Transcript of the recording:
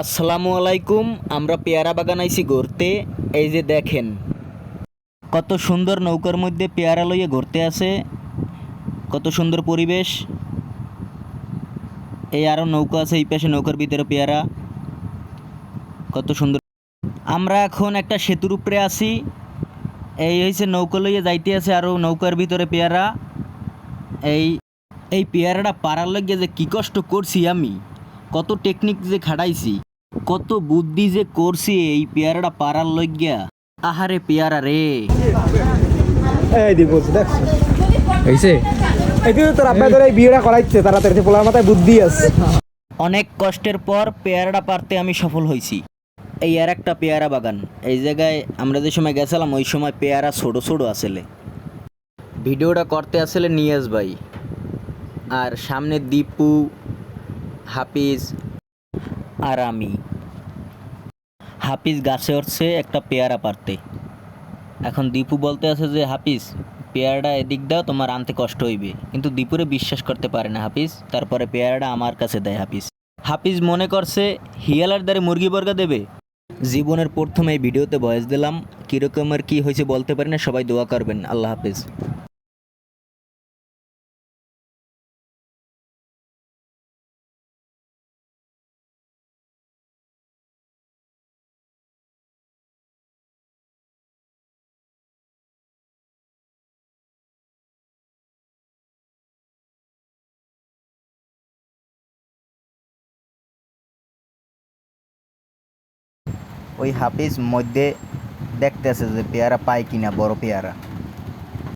আসসালামু আলাইকুম। আমরা পেয়ারা বাগান আইছি ঘুরতে। এই যে দেখেন কত সুন্দর নৌকার মধ্যে পেয়ারা লইয়ে ঘুরতে আছে, কত সুন্দর পরিবেশ। এই আরও নৌকা আছে, এই পাশে নৌকার ভিতরে পেয়ারা, কত সুন্দর। আমরা এখন একটা সেতুর উপরে আছি। এই হয়েছে নৌকা লইয়ে যাইতে আছে, আরও নৌকার ভিতরে পেয়ারা। এই এই পেয়ারাটা পাড়ার লাগিয়ে যে কী কষ্ট করছি আমি, কত টেকনিক যে খাটাইছি, কত বুদ্ধি যে করছি এই পেয়ারাটা পাড়ার লইগিয়া। আহারে পেয়ারা রে। এই দি বলছি দেখ হইছে এই যে তোর আপনাদের এই বিয়েটা করাইছে তাড়াতাড়ি পোলার মাথায় বুদ্ধি আছে। অনেক কষ্টের পর পেয়ারাটা পারতে আমি সফল হয়েছি। এই আর একটা পেয়ারা বাগান, এই জায়গায় আমরা যে সময় গেছিলাম ওই সময় পেয়ারা ছোটো ছোটো আসলে। ভিডিওটা করতে আসলে নিয়াজ ভাই, আর সামনে দীপু, হাফিজ আর আমি। হাফিজ গাছে উঠছে একটা পেয়ারা পারতে। এখন দীপু বলতে আছে যে হাফিজ পেয়ারাটা এদিক দাও, তোমার আনতে কষ্ট হইবে। কিন্তু দীপুরে বিশ্বাস করতে পারে না হাফিজ, তারপরে পেয়ারাটা আমার কাছে দেয় হাফিজ। হাফিজ মনে করছে হিয়ালার দ্বারে মুরগি বর্গা দেবে। জীবনের প্রথম এই ভিডিওতে ভয়েস দিলাম, কীরকমের কী হয়েছে বলতে পারি না, সবাই দোয়া করবেন। আল্লাহ হাফিজ। ওই হাফিজ মধ্যে দেখতেছে যে পেয়ারা পায় কিনা, বড় পেয়ারা।